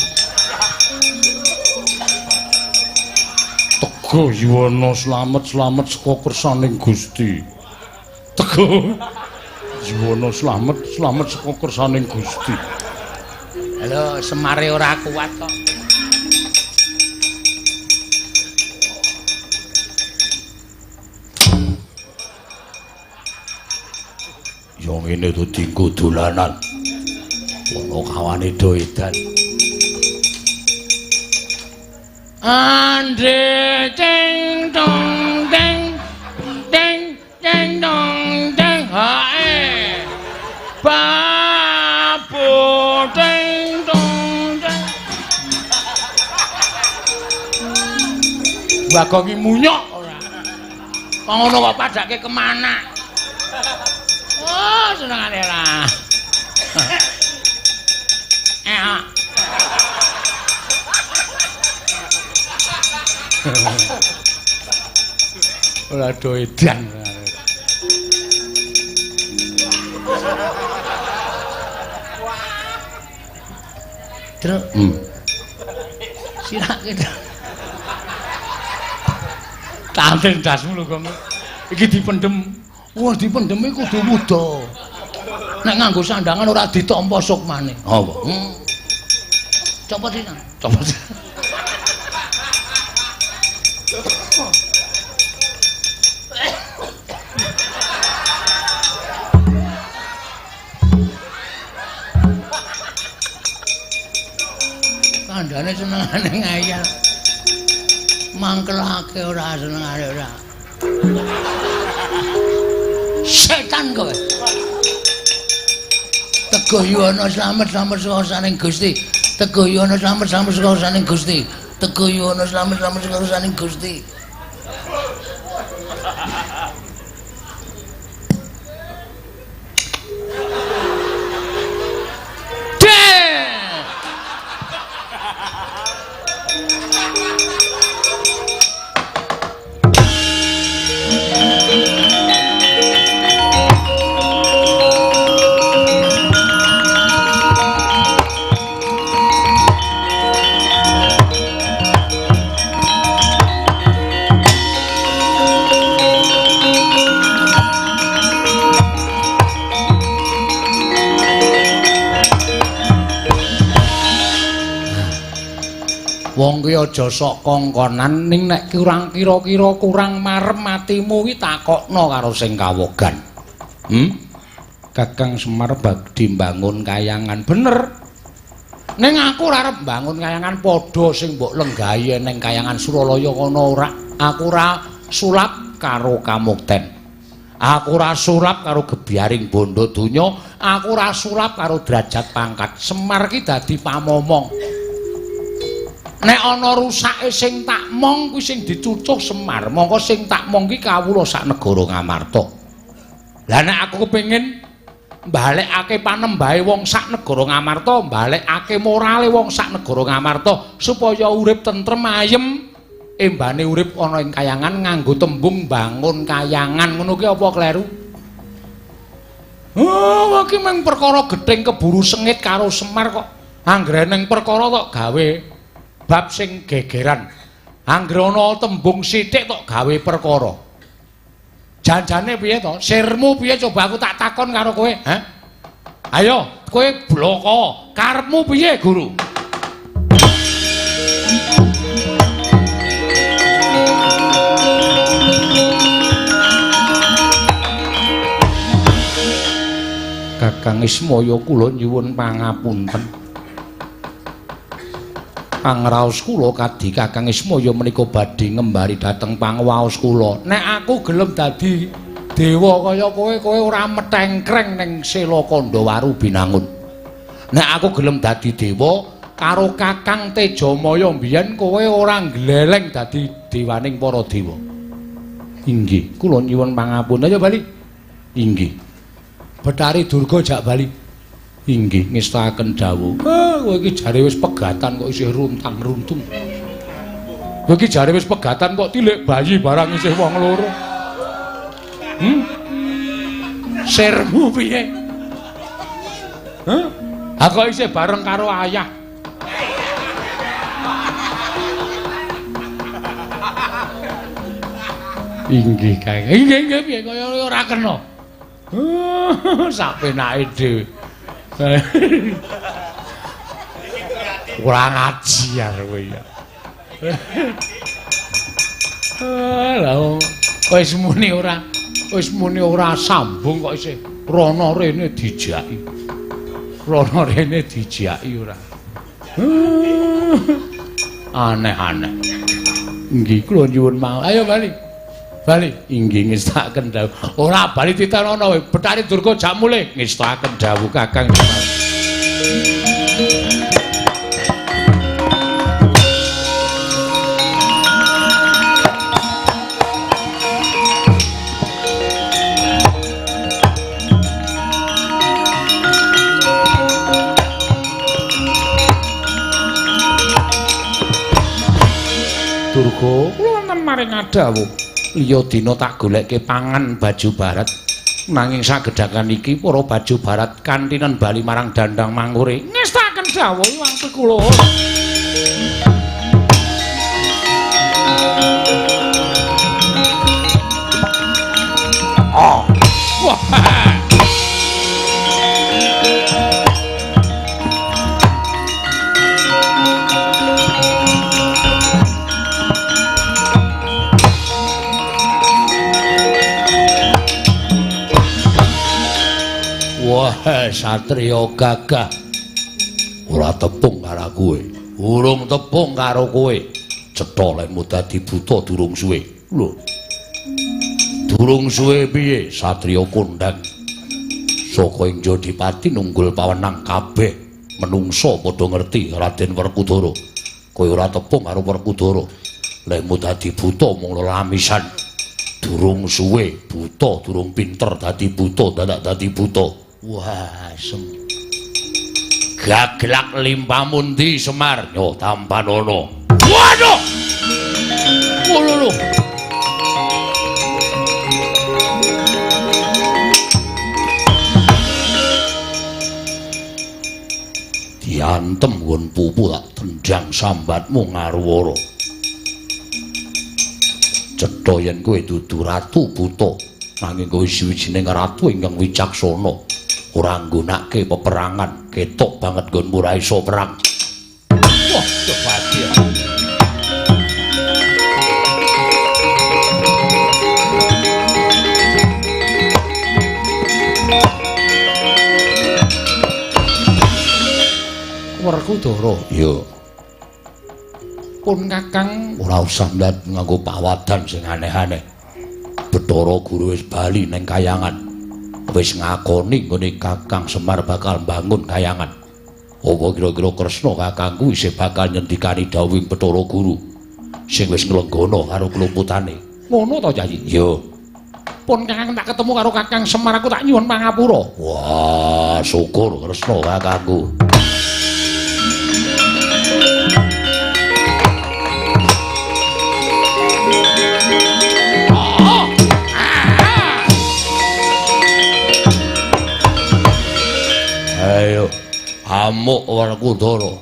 Teguh Yono Slamet saka kersane Gusti. Teguh Yono Slamet saka kersane Gusti. Halo, Semare ora kuat kok. Yo ngene dadi nggo dolanan. Ono kawane do edan. Andre ting dong deng deng dong deng hae. Babu ting dong deng. Wagongi munyok ora. Kok ngono kok padake kemana? Oh, senengane lah. Ora do edan. Terus sirake. Tanten dasmu lho, Gong. Iki dipendhem. Wah, dipendhem iku kudu muda. Nek nganggo sandangan ora ditampa sukmane. Apa? Copot iki. Copot. Kandhane senengane ngayal. Mangkelake ora senengane ora. Setan kowe. Teguh Yono Slamet saka saning Gusti. Teguh Yono Slamet saka saning Gusti. Teguh Yono Slamet saka saning Gusti. Wong kuwi aja sok kongkonan ning nek kurang kira-kira kurang marem matimu kuwi takokno karo sing kawogan. Kakang Semar badhe mbangun kayangan bener. Ning aku ora arep mbangun kayangan padha sing mbok lenggahi ning kayangan Suralaya kono ora. Aku ora sulap karo kamukten. Aku ora sulap karo gebyaring bondo donya, aku ora sulap karo derajat pangkat. Semar ki dadi pamomong. Nek ana rusake sing tak mong kuwi sing dicucuh Semar, mongko sing tak mong ki kawula sak negara Ngamarta. Lah nek aku kepengin mbalekake panembahe wong sak negara Ngamarta, mbalekake morale wong sak negara Ngamarta supaya urip tentrem ayem, embane urip ana ing kayangan nganggo tembung bangun kayangan. Ngono ki apa kleru? Oh, iki mung perkara gething keburu sengit karo Semar kok. Anggrene perkara tok gawe bab sing gegeran. Anggere ana tembung sithik tok gawe perkara. Janjane piye to? Sirmu piye coba aku tak takon karo kowe, ha? Ayo, kowe bloko. Karepmu piye, Guru? Kakang Ismaya kula nyuwun pangapunten. Pangraos kula kadhi Kakang Ismaya menika badhe ngembari dhateng pangwaos kula. Nek aku gelem dadi dewa kaya kowe ora metengkreng ning Sela Kandawaru Binangun. Nek aku gelem dadi dewa karo Kakang Tejamaya mbiyen kowe ora gleleng dadi dewaning para dewa. Inggih, kula nyuwun pangapunten. Ayo bali. Inggih. Betari Durga jak bali. Inggih, ngestaken dawuh. Kowe iki jare wis pegatan kok isih runtang-runtung. Kowe iki jare wis pegatan kok tilik bayi barang isih wong loro. Sirmu piye? Kok isih bareng karo ayah. Inggih, Kang. Inggih piye kaya ora kena. Sak penake dhewe. Kurang ajar kowe ya. Lah wis muni ora sambung kok isih rono rene dijaki. Rono rene dijaki ora. Aneh-aneh. Nggih kula nyuwun mawon. Ayo bali. Bali inggih ngestaken dawuh. Ora bali titenono Betari Durga jak mulih ngestaken dawuh Kakang. Durga kula wonten maring dawuh. Liya dina tak goleke pangan baju barat nanging sagedakan iki para baju barat kantinen bali marang Dandang Mangure ngestaken dawuh wangtu kula. Wah. Wah, satriya gagah. Ora tepung karo kowe. Urung tepung karo kowe. Cetha lekmu dadi buta durung suwe. Lho. Durung suwe piye, satriya kondang. Saka ing Jodipati nunggul pawenang kabeh menungsa padha ngerti Raden Werkudara. Kowe ora tepung karo Werkudara. Lekmu dadi buta mung lelamisan. Durung suwe buta, durung pinter dadi buta, dadak dadi buta. Wah, gaglak limpamundi Semar yo tampanono. Waduh. Lho. Diantem nggon pupu tak tendang sambatmu ngaruwara. Cetha yen kowe dudu ratu buta, nanging kowe sawijining ratu ingkang wicaksana. Ora nggunakake peperangan, ketok banget nggonmu ora iso perang. Wah, kebahagiaan. Werkudara, ya. Pun Kakang ora usah nganggo pawadan sing aneh-aneh. Bathara Guru wis bali ning Kayangan. Wis ngakoni nggone Kakang Semar bakal mbangun Kayangan. Apa kira-kira Kresna kakangku isih bakal nyendikani dawuhing Bathara Guru sing wis nglenggana karo klumputane. Ngono ta, Yayi? Yo. Pun Kakang tak ketemu karo Kakang Semar aku tak nyuwun pangapura. Wah, syukur Kresna kakangku. Amuk Werkudara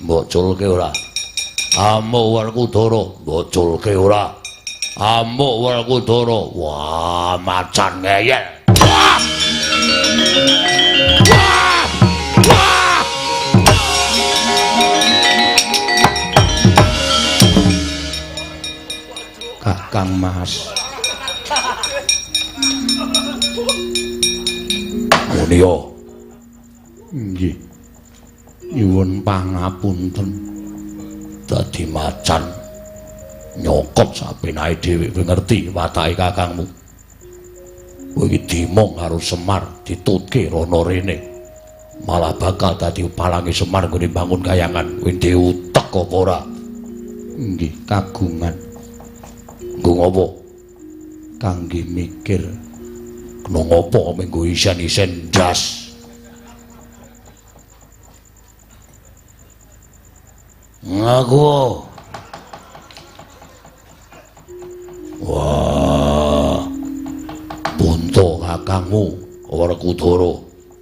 mbok culke ora. Amuk Werkudara mbok culke ora. Amuk Werkudara wah macan ngeyel. Wah! Wah! Wah! Kakang Mas. Munia. Nggih. Nyuwun pangapunten. Dadi macan nyokot sapenae dhewe ngerti watake kakangmu. Kowe iki dimong karo Semar ditutke rono rene. Malah bakal dadi palange Semar nggone bangun kayangan. Kowe dhewe utek apa ora? Nggih, kagungan. Nggo ngopo? Kangge mikir kena ngopo menggo isen-isen ndas. Ngaku. Wah. Bunto kakangmu Werkudara,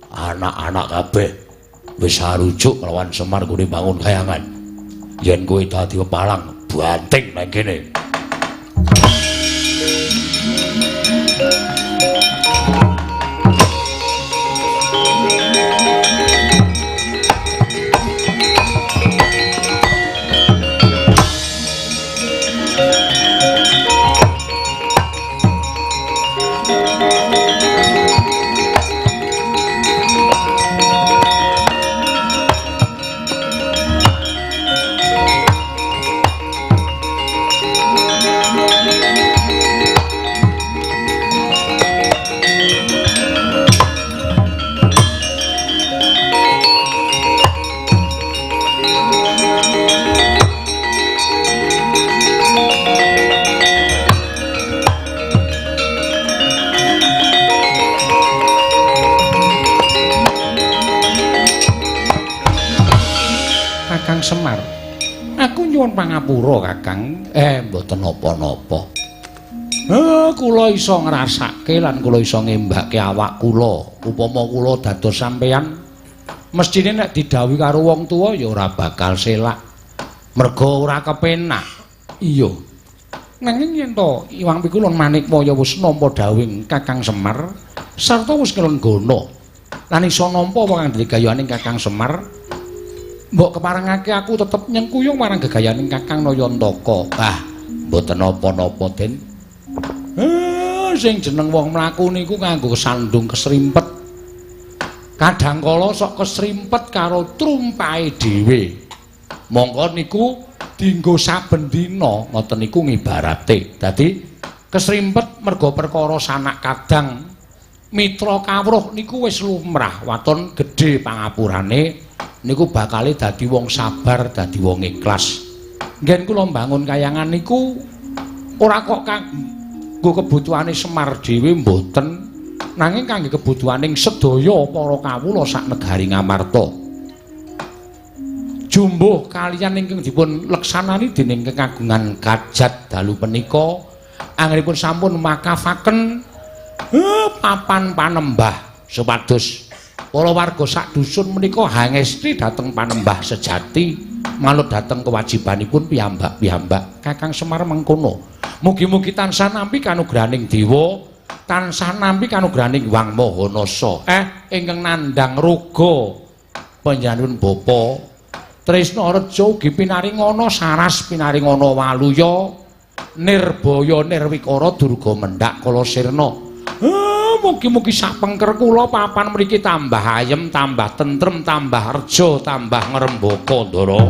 anak-anak kabeh wis sarujuk lawan Semar gune bangun kayangan. Yen kowe dadi pepalang banting nang kene. Semar, aku nyuwun pangapura kakang. Mboten napa-napa. Kula iso ngrasake lan kula iso ngembake awak kula. Upama kula dados sampeyan, mestine nek didhawuhi karo wong tuwa ya ora bakal selak. Merga ora kepenak. Iya. Nanging yen to Iwang Pikulun Manikmaya wis nampa dawuhing Kakang Semar sarta wis kelenggana lan iso nampa wong gayaning Kakang Semar, mbok keparengake aku tetep nyengkuyung marang gegayaning Kakang Nayantaka. Mboten napa-napa, Den. Sing jeneng wong mlaku niku nganggo sandung kesrimpet. Kadangkala sok kesrimpet karo trumpahe dhewe. Mongko niku dienggo saben dina, ngoten niku ngibarate. Dadi kesrimpet merga perkara sanak kadang mitra kawruh niku wis lumrah, waton gedhe pangapurane. Niku bakale dadi wong sabar, dadi wong ikhlas. Ngen kula mbangun kayangan niku ora kok kanggo kebutuhane Semar dhewe mboten, nanging kangge kebutuhaning sedaya para kawula sak negari Ngamarta. Jumbuh kaliyan ingkang dipun leksanani dening Kekagungan Kajat dalu punika anggenipun sampun makafaken papan panembah supados para warga sak dusun menika hangesti dhateng panembah sejati manut dhateng kewajibanipun piyambak-piyambak. Kakang Semar mengkono. Mugi-mugi tansah nampi kanugrahaning dewa, tansah nampi kanugrahaning Wang Mahanasa. Ingkang nandhang ruga panjenenganipun bapa Tresna Reja ugi pinaringana saras pinaringana waluya nirbaya nirwikara durga mendhak kala sirna. Mugi-mugi sak pengker kula papan mriki tambah ayem, tambah tentrem, tambah reja, tambah ngrembaka ndara.